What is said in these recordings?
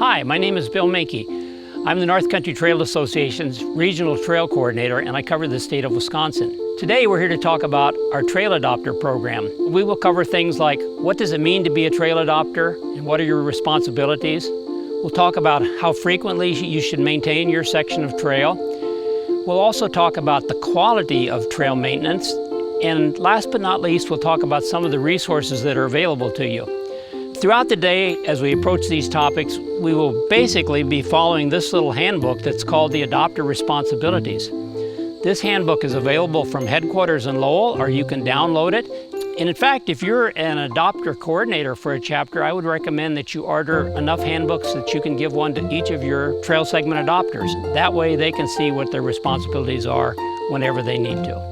Hi, my name is Bill Menke. I'm the North Country Trail Association's Regional Trail Coordinator, and I cover the state of Wisconsin. Today we're here to talk about our Trail Adopter program. We will cover things like what does it mean to be a trail adopter and what are your responsibilities. We'll talk about how frequently you should maintain your section of trail. We'll also talk about the quality of trail maintenance. And last but not least, we'll talk about some of the resources that are available to you. Throughout the day, as we approach these topics, we will basically be following this little handbook that's called the Adopter Responsibilities. This handbook is available from headquarters in Lowell, or you can download it. And in fact, if you're an adopter coordinator for a chapter, I would recommend that you order enough handbooks that you can give one to each of your trail segment adopters. That way they can see what their responsibilities are whenever they need to.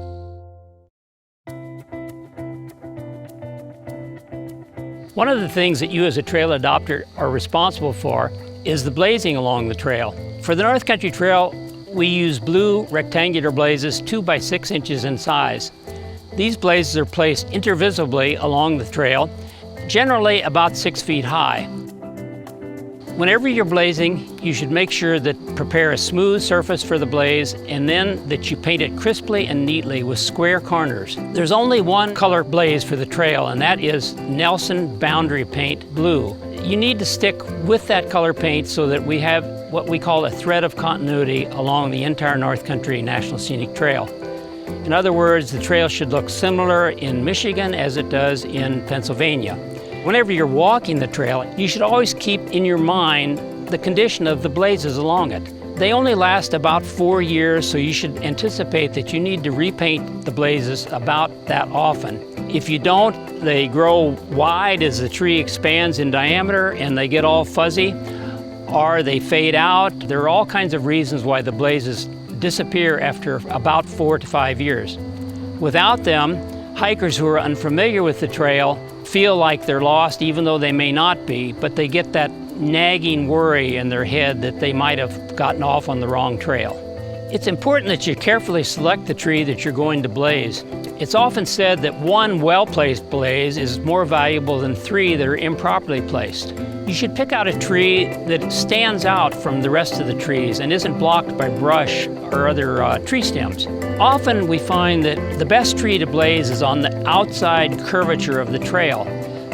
One of the things that you as a trail adopter are responsible for is the blazing along the trail. For the North Country Trail, we use blue rectangular blazes 2 by 6 inches in size. These blazes are placed intervisibly along the trail, generally about 6 feet high. Whenever you're blazing, you should make sure that prepare a smooth surface for the blaze and then that you paint it crisply and neatly with square corners. There's only one color blaze for the trail, and that is Nelson Boundary Paint Blue. You need to stick with that color paint so that we have what we call a thread of continuity along the entire North Country National Scenic Trail. In other words, the trail should look similar in Michigan as it does in Pennsylvania. Whenever you're walking the trail, you should always keep in your mind the condition of the blazes along it. They only last about 4 years, so you should anticipate that you need to repaint the blazes about that often. If you don't, they grow wide as the tree expands in diameter and they get all fuzzy, or they fade out. There are all kinds of reasons why the blazes disappear after about 4 to 5 years. Without them, hikers who are unfamiliar with the trail feel like they're lost, even though they may not be, but they get that nagging worry in their head that they might have gotten off on the wrong trail. It's important that you carefully select the tree that you're going to blaze. It's often said that one well-placed blaze is more valuable than 3 that are improperly placed. You should pick out a tree that stands out from the rest of the trees and isn't blocked by brush or other tree stems. Often we find that the best tree to blaze is on the outside curvature of the trail,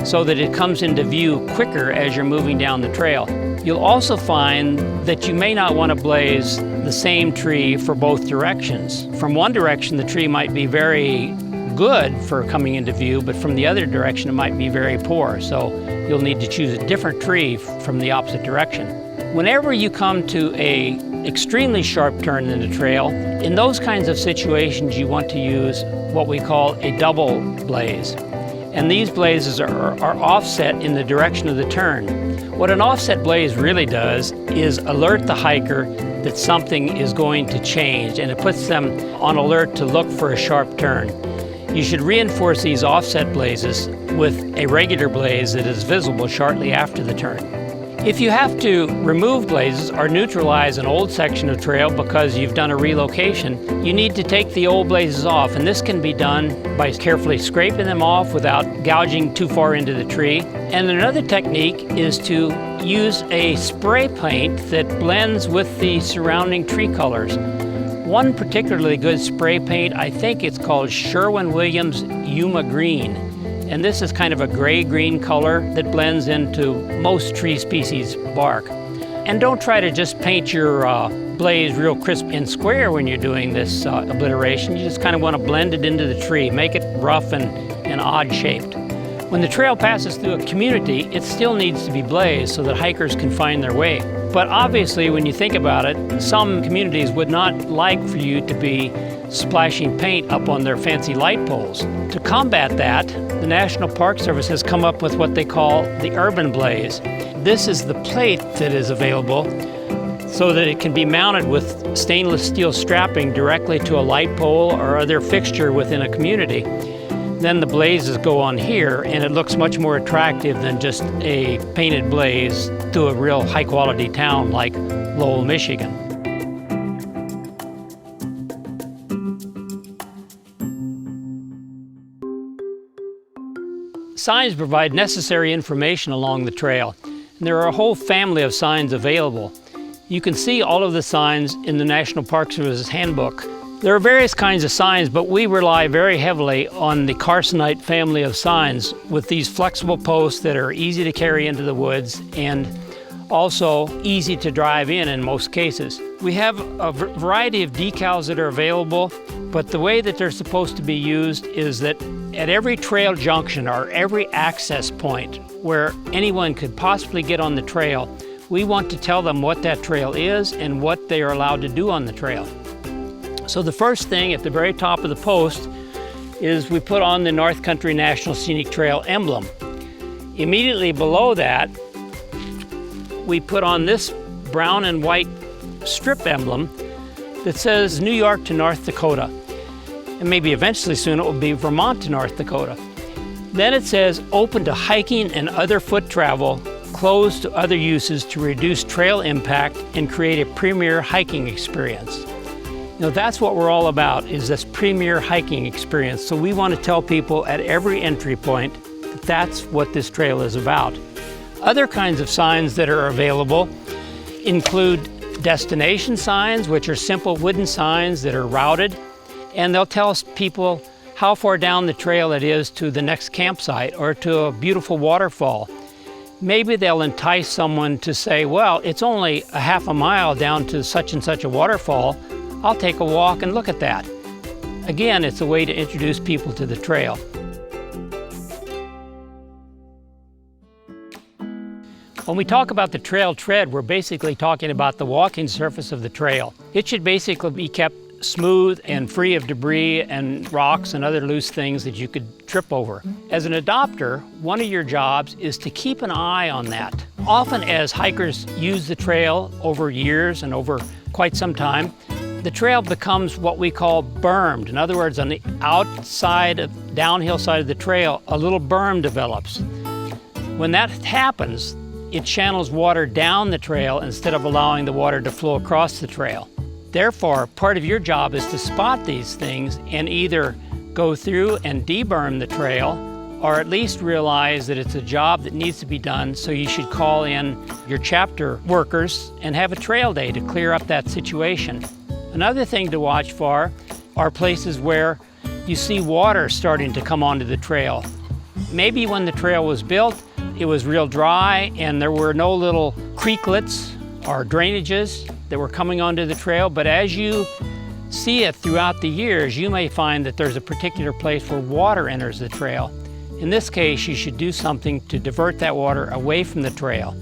so that it comes into view quicker as you're moving down the trail. You'll also find that you may not want to blaze the same tree for both directions. From one direction, the tree might be very good for coming into view, but from the other direction, it might be very poor. So you'll need to choose a different tree from the opposite direction. Whenever you come to an extremely sharp turn in the trail, in those kinds of situations, you want to use what we call a double blaze. And these blazes are offset in the direction of the turn. What an offset blaze really does is alert the hiker that something is going to change, and it puts them on alert to look for a sharp turn. You should reinforce these offset blazes with a regular blaze that is visible shortly after the turn. If you have to remove blazes or neutralize an old section of trail because you've done a relocation, you need to take the old blazes off, and this can be done by carefully scraping them off without gouging too far into the tree. And another technique is to use a spray paint that blends with the surrounding tree colors. One particularly good spray paint, I think it's called Sherwin-Williams Yuma Green. And this is kind of a gray-green color that blends into most tree species' bark. And don't try to just paint your blaze real crisp and square when you're doing this obliteration. You just kind of want to blend it into the tree, make it rough and odd-shaped. When the trail passes through a community, it still needs to be blazed so that hikers can find their way. But obviously, when you think about it, some communities would not like for you to be splashing paint up on their fancy light poles. To combat that, the National Park Service has come up with what they call the urban blaze. This is the plate that is available so that it can be mounted with stainless steel strapping directly to a light pole or other fixture within a community. Then the blazes go on here, and it looks much more attractive than just a painted blaze to a real high-quality town like Lowell, Michigan. Signs provide necessary information along the trail. And there are a whole family of signs available. You can see all of the signs in the National Park Service Handbook. There are various kinds of signs, but we rely very heavily on the Carcinite family of signs with these flexible posts that are easy to carry into the woods and also easy to drive in most cases. We have a variety of decals that are available, but the way that they're supposed to be used is that at every trail junction or every access point where anyone could possibly get on the trail, we want to tell them what that trail is and what they are allowed to do on the trail. So the first thing at the very top of the post is we put on the North Country National Scenic Trail emblem. Immediately below that, we put on this brown and white strip emblem that says New York to North Dakota. And maybe eventually soon it will be Vermont to North Dakota. Then it says open to hiking and other foot travel, closed to other uses to reduce trail impact and create a premier hiking experience. You know, that's what we're all about, is this premier hiking experience. So we want to tell people at every entry point that that's what this trail is about. Other kinds of signs that are available include destination signs, which are simple wooden signs that are routed, and they'll tell people how far down the trail it is to the next campsite or to a beautiful waterfall. Maybe they'll entice someone to say, well, it's only a half a mile down to such and such a waterfall. I'll take a walk and look at that. Again, it's a way to introduce people to the trail. When we talk about the trail tread, we're basically talking about the walking surface of the trail. It should basically be kept smooth and free of debris and rocks and other loose things that you could trip over. As an adopter, one of your jobs is to keep an eye on that. Often as hikers use the trail over years and over quite some time, the trail becomes what we call bermed. In other words, on the outside, downhill side of the trail, a little berm develops. When that happens, it channels water down the trail instead of allowing the water to flow across the trail. Therefore, part of your job is to spot these things and either go through and deberm the trail, or at least realize that it's a job that needs to be done, so you should call in your chapter workers and have a trail day to clear up that situation. Another thing to watch for are places where you see water starting to come onto the trail. Maybe when the trail was built, it was real dry and there were no little creeklets or drainages that were coming onto the trail, but as you see it throughout the years, you may find that there's a particular place where water enters the trail. In this case, you should do something to divert that water away from the trail.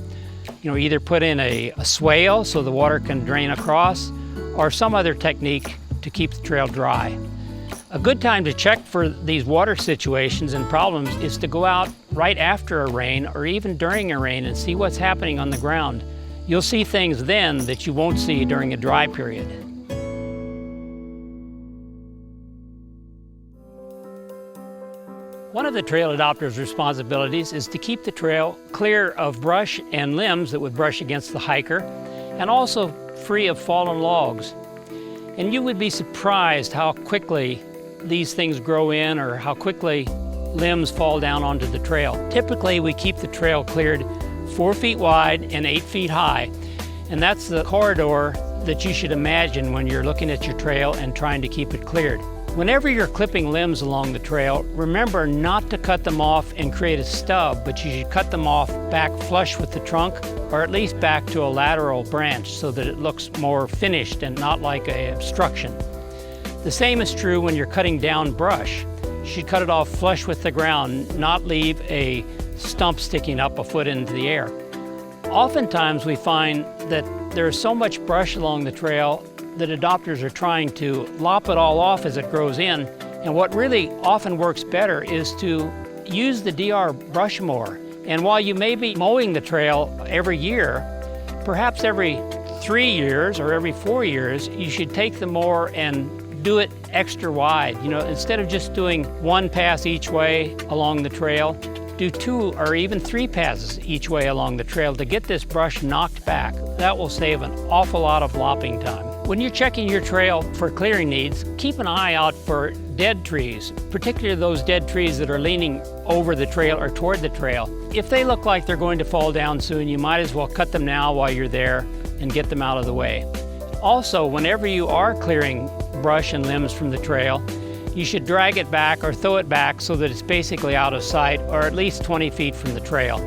You know, either put in a swale so the water can drain across, or some other technique to keep the trail dry. A good time to check for these water situations and problems is to go out right after a rain or even during a rain and see what's happening on the ground. You'll see things then that you won't see during a dry period. One of the trail adopter's responsibilities is to keep the trail clear of brush and limbs that would brush against the hiker, and also free of fallen logs. And you would be surprised how quickly these things grow in or how quickly limbs fall down onto the trail. Typically, we keep the trail cleared 4 feet wide and 8 feet high. And that's the corridor that you should imagine when you're looking at your trail and trying to keep it cleared. Whenever you're clipping limbs along the trail, remember not to cut them off and create a stub, but you should cut them off back flush with the trunk, or at least back to a lateral branch so that it looks more finished and not like an obstruction. The same is true when you're cutting down brush. You should cut it off flush with the ground, not leave a stump sticking up a foot into the air. Oftentimes we find that there's so much brush along the trail that adopters are trying to lop it all off as it grows in, and what really often works better is to use the DR brush mower. And while you may be mowing the trail every year, perhaps every 3 years or every 4 years, you should take the mower and do it extra wide. You know, instead of just doing 1 pass each way along the trail, do 2 or even 3 passes each way along the trail to get this brush knocked back. That will save an awful lot of lopping time. When you're checking your trail for clearing needs, keep an eye out for dead trees, particularly those dead trees that are leaning over the trail or toward the trail. If they look like they're going to fall down soon, you might as well cut them now while you're there and get them out of the way. Also, whenever you are clearing brush and limbs from the trail, you should drag it back or throw it back so that it's basically out of sight or at least 20 feet from the trail.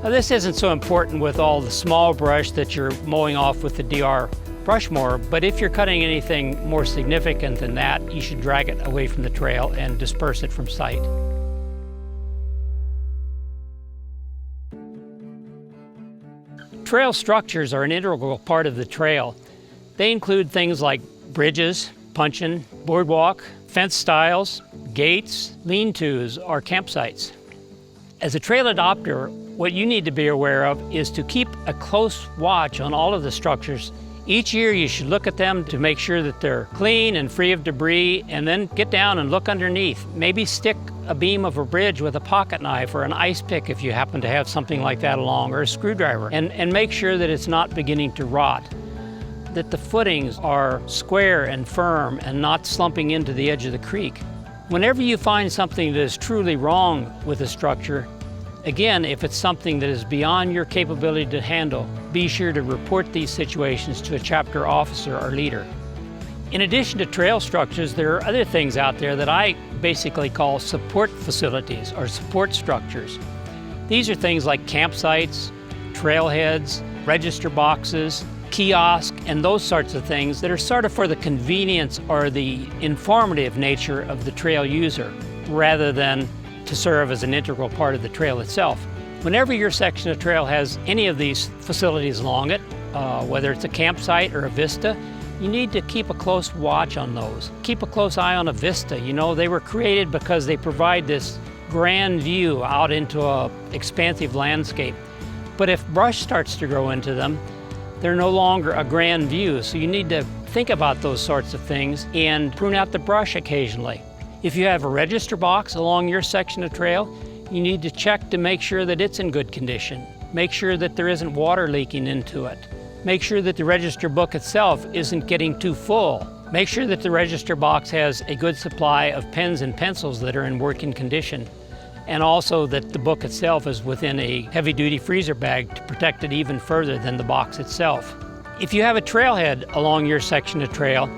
Now, this isn't so important with all the small brush that you're mowing off with the DR brush mower, but if you're cutting anything more significant than that, you should drag it away from the trail and disperse it from sight. Trail structures are an integral part of the trail. They include things like bridges, puncheon, boardwalk, fence stiles, gates, lean-tos, or campsites. As a trail adopter, what you need to be aware of is to keep a close watch on all of the structures. Each year you should look at them to make sure that they're clean and free of debris, and then get down and look underneath. Maybe stick a beam of a bridge with a pocket knife or an ice pick if you happen to have something like that along, or a screwdriver, and make sure that it's not beginning to rot, that the footings are square and firm and not slumping into the edge of the creek. Whenever you find something that is truly wrong with a structure, again, if it's something that is beyond your capability to handle, be sure to report these situations to a chapter officer or leader. In addition to trail structures, there are other things out there that I basically call support facilities or support structures. These are things like campsites, trailheads, register boxes, kiosks, and those sorts of things that are sort of for the convenience or the informative nature of the trail user, rather than to serve as an integral part of the trail itself. Whenever your section of trail has any of these facilities along it, whether it's a campsite or a vista, you need to keep a close watch on those. Keep a close eye on a vista. You know, they were created because they provide this grand view out into an expansive landscape. But if brush starts to grow into them, they're no longer a grand view, so you need to think about those sorts of things and prune out the brush occasionally. If you have a register box along your section of trail, you need to check to make sure that it's in good condition. Make sure that there isn't water leaking into it. Make sure that the register book itself isn't getting too full. Make sure that the register box has a good supply of pens and pencils that are in working condition. And also that the book itself is within a heavy-duty freezer bag to protect it even further than the box itself. If you have a trailhead along your section of trail,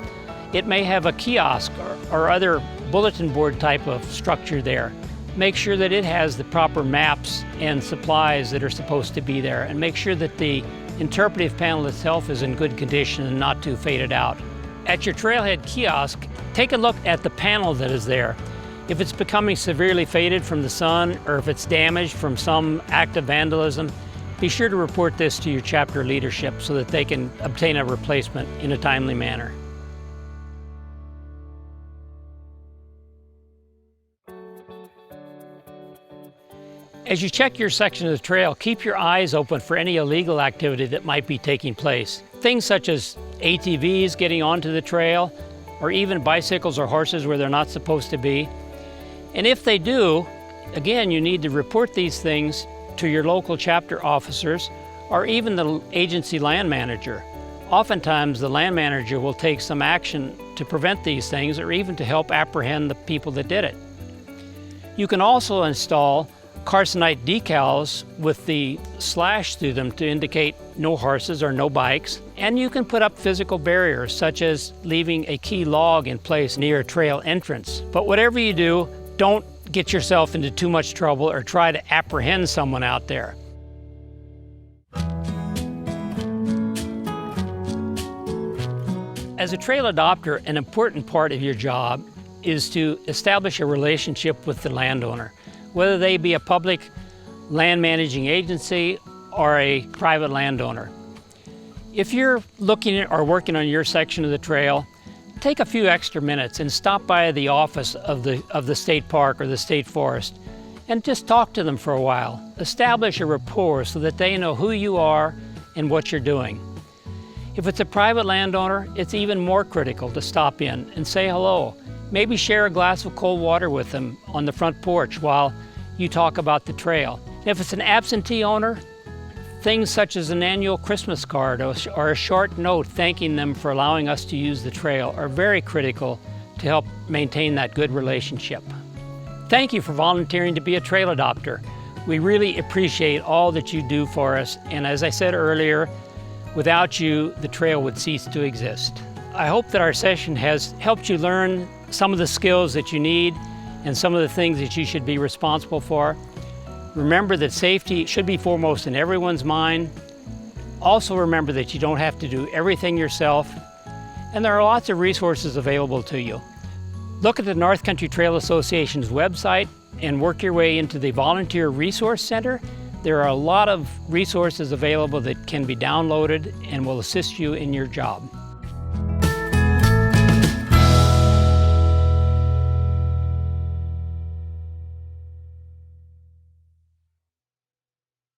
it may have a kiosk or other bulletin board type of structure there. Make sure that it has the proper maps and supplies that are supposed to be there, and make sure that the interpretive panel itself is in good condition and not too faded out. At your trailhead kiosk, take a look at the panel that is there. If it's becoming severely faded from the sun, or if it's damaged from some act of vandalism, be sure to report this to your chapter leadership so that they can obtain a replacement in a timely manner. As you check your section of the trail, keep your eyes open for any illegal activity that might be taking place. Things such as ATVs getting onto the trail, or even bicycles or horses where they're not supposed to be. And if they do, again, you need to report these things to your local chapter officers or even the agency land manager. Oftentimes, the land manager will take some action to prevent these things or even to help apprehend the people that did it. You can also install carcinite decals with the slash through them to indicate no horses or no bikes. And you can put up physical barriers, such as leaving a key log in place near a trail entrance. But whatever you do, don't get yourself into too much trouble or try to apprehend someone out there. As a trail adopter, an important part of your job is to establish a relationship with the landowner, whether they be a public land managing agency or a private landowner. If you're looking at or working on your section of the trail, take a few extra minutes and stop by the office of the state park or the state forest and just talk to them for a while. Establish a rapport so that they know who you are and what you're doing. If it's a private landowner, it's even more critical to stop in and say hello. Maybe share a glass of cold water with them on the front porch while you talk about the trail. If it's an absentee owner, Things such as an annual Christmas card or a short note thanking them for allowing us to use the trail are very critical to help maintain that good relationship. Thank you for volunteering to be a trail adopter. We really appreciate all that you do for us, and as I said earlier, without you, the trail would cease to exist. I hope that our session has helped you learn some of the skills that you need and some of the things that you should be responsible for. Remember that safety should be foremost in everyone's mind. Also remember that you don't have to do everything yourself, and there are lots of resources available to you. Look at the North Country Trail Association's website and work your way into the Volunteer Resource Center. There are a lot of resources available that can be downloaded and will assist you in your job.